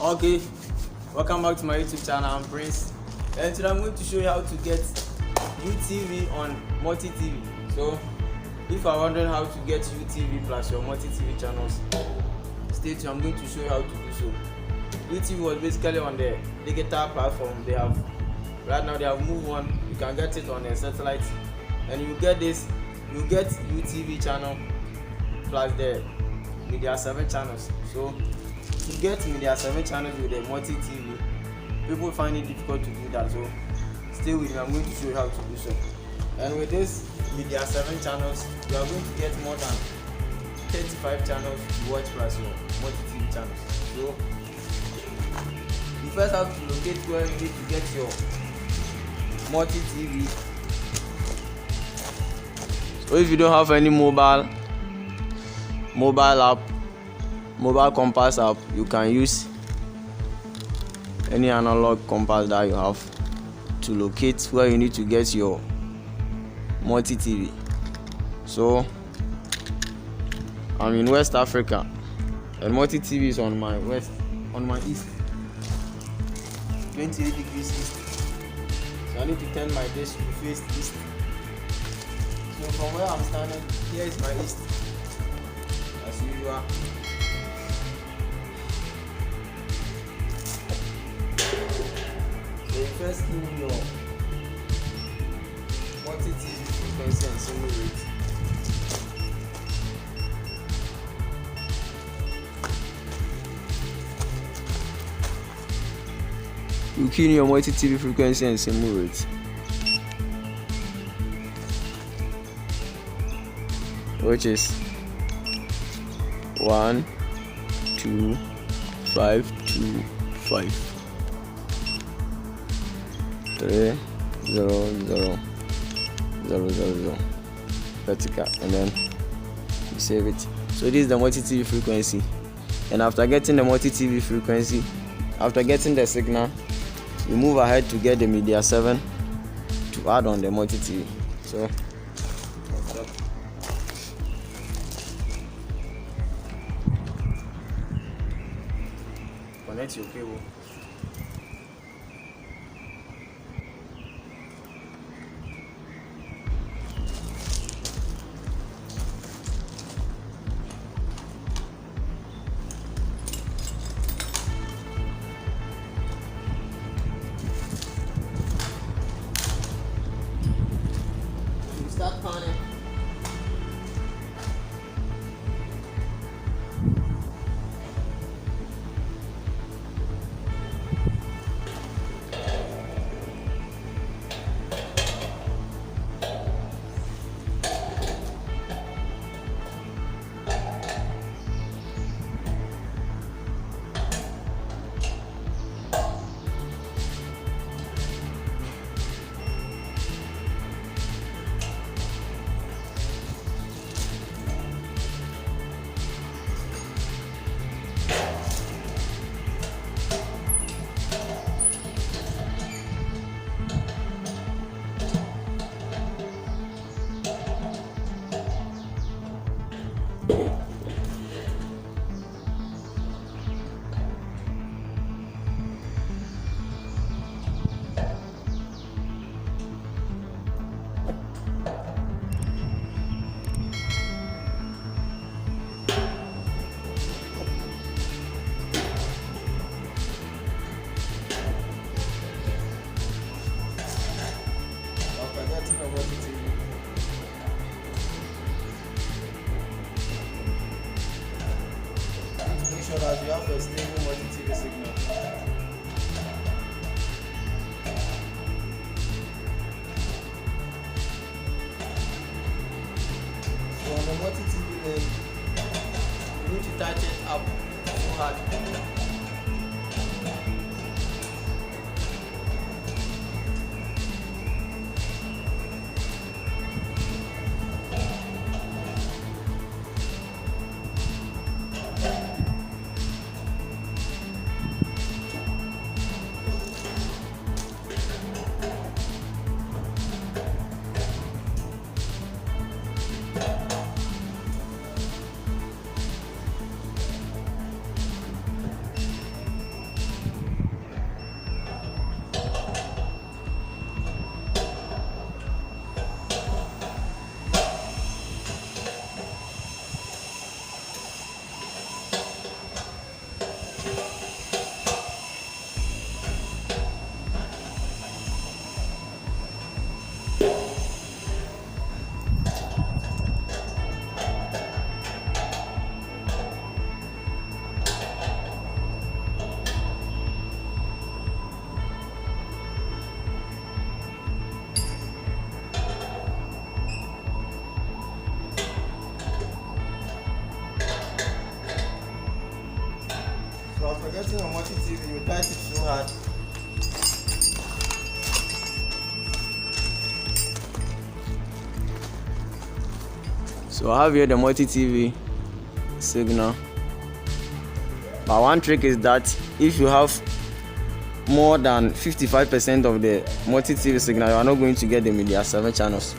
Okay, welcome back to my YouTube channel. I'm Prince, and today I'm going to show you how to get UTV on multi-TV. So if you're wondering how to get UTV plus your multi-TV channels, stay tuned. I'm going to show you how to do so. UTV was basically on the digital platform. Right now they have moved on. You can get it on a satellite, and you get UTV channel plus the Media 7 channels. So to get Media 7 channels with a multi-TV, people find it difficult to do that. So stay with me. I'm going to show you how to do so. And with this Media 7 channels, you are going to get more than 35 channels to watch plus your multi-TV channels. So you first have to locate where you need to get your multi-TV. So if you don't have any mobile compass app, you can use any analog compass that you have to locate where you need to get your multi-TV. So I'm in West Africa, and multi-TV is on my east, 28 degrees east. So I need to turn my dish to face east. So from where I'm standing, here is my east, as usual. So you first key in your multi-TV frequency and symbol rate. You key in your multi-TV frequency and symbol rate, which is 12525 30000 vertical, and then you save it. So this is the multi-TV frequency, and after getting the multi-TV frequency, after getting the signal, you move ahead to get the Media 7 to add on the multi-TV. So connect your cable. Start panning. Make sure that you have a stable multi-TV signal. So on the multi-TV lane, you need to touch it up so hard. you're getting your multi-TV, you tight it so hard. So I have here the multi-TV signal. But one trick is that if you have more than 55% of the multi-TV signal, you are not going to get the media 7 channels.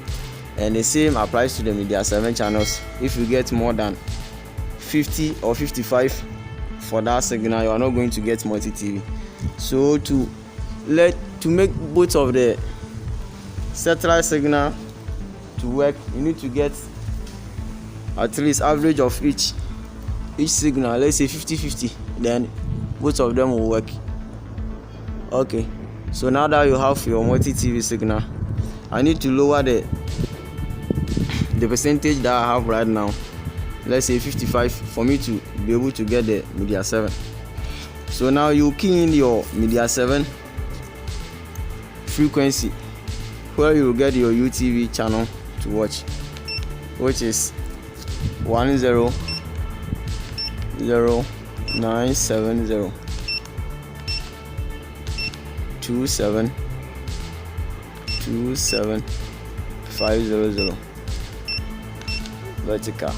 And the same applies to the media 7 channels. If you get more than 50 or 55 for that signal, you are not going to get multi-TV. So to make both of the satellite signal to work, you need to get at least average of each signal. Let's say 50-50, then both of them will work. Okay, so now that you have your multi-TV signal, I need to lower the percentage that I have right now. Let's say 55 for me to be able to get the media 7. So now you key in your media 7 frequency where you will get your UTV channel to watch, which is 100970 2727500 vertical.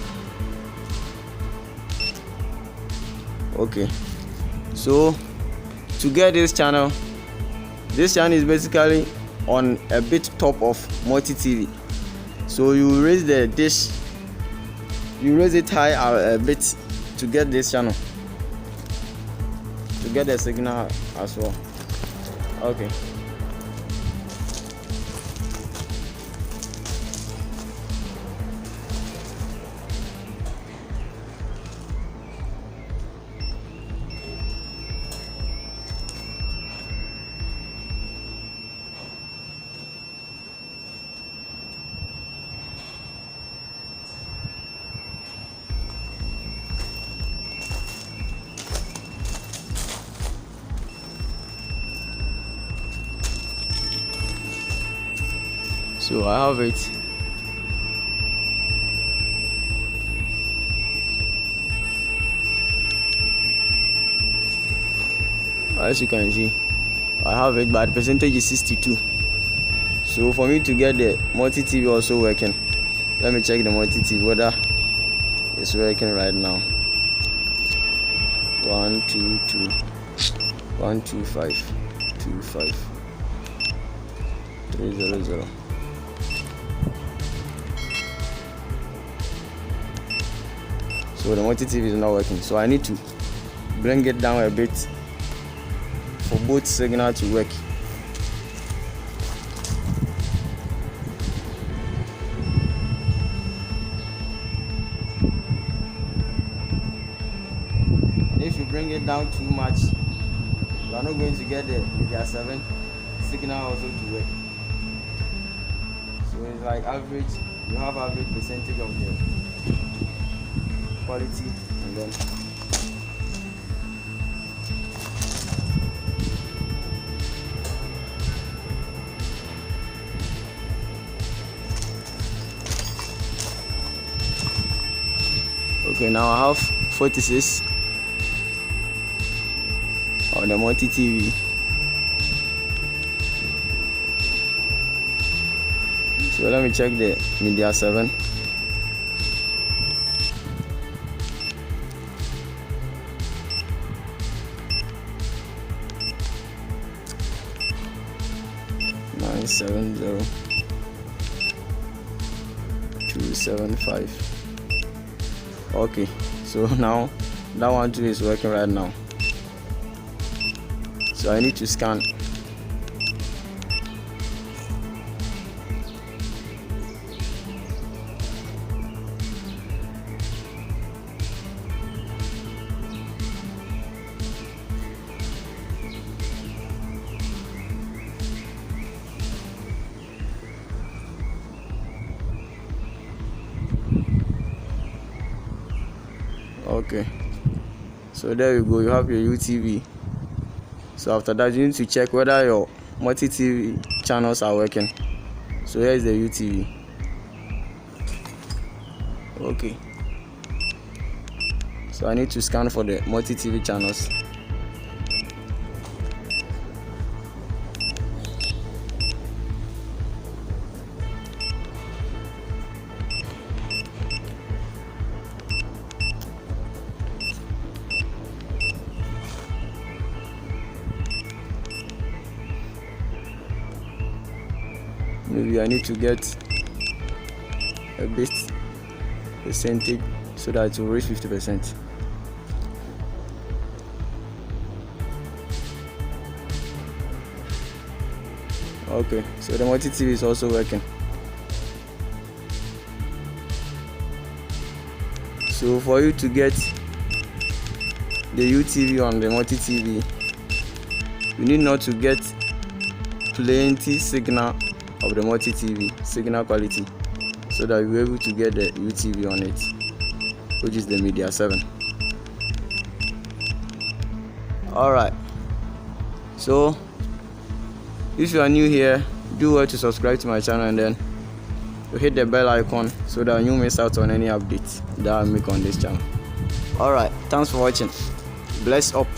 Okay, so to get this channel is basically on a bit top of multi-TV. So you raise the dish, you raise it high a bit to get this channel, to get the signal as well. Okay. So I have it. As you can see, I have it, but the percentage is 62. So for me to get the multi-TV also working, let me check the multi-TV whether it's working right now. 122 125 25 300. So the multi-TV is not working, so I need to bring it down a bit for both signals to work. If you bring it down too much, you are not going to get the media 7 signal also to work. So it's like average, you have average percentage of the quality, and then okay, now I have 46 on the multi-TV. So let me check the media 7. Nine 70 275. Okay, so now that one too is working right now. So I need to scan. Okay, so there you go, you have your UTV. So after that you need to check whether your multi-TV channels are working. So here is the UTV. Okay, so I need to scan for the multi-TV channels. maybe I need to get a bit percentage so that it will reach 50%. Okay, so the multi-TV is also working. So for you to get the UTV on the multi-TV, you need not to get plenty signal of the multi-TV, signal quality, so that you'll be able to get the UTV on it, which is the Media 7. Alright, so if you are new here, do well to subscribe to my channel and then you hit the bell icon so that you miss out on any updates that I make on this channel. Alright, thanks for watching. Bless up.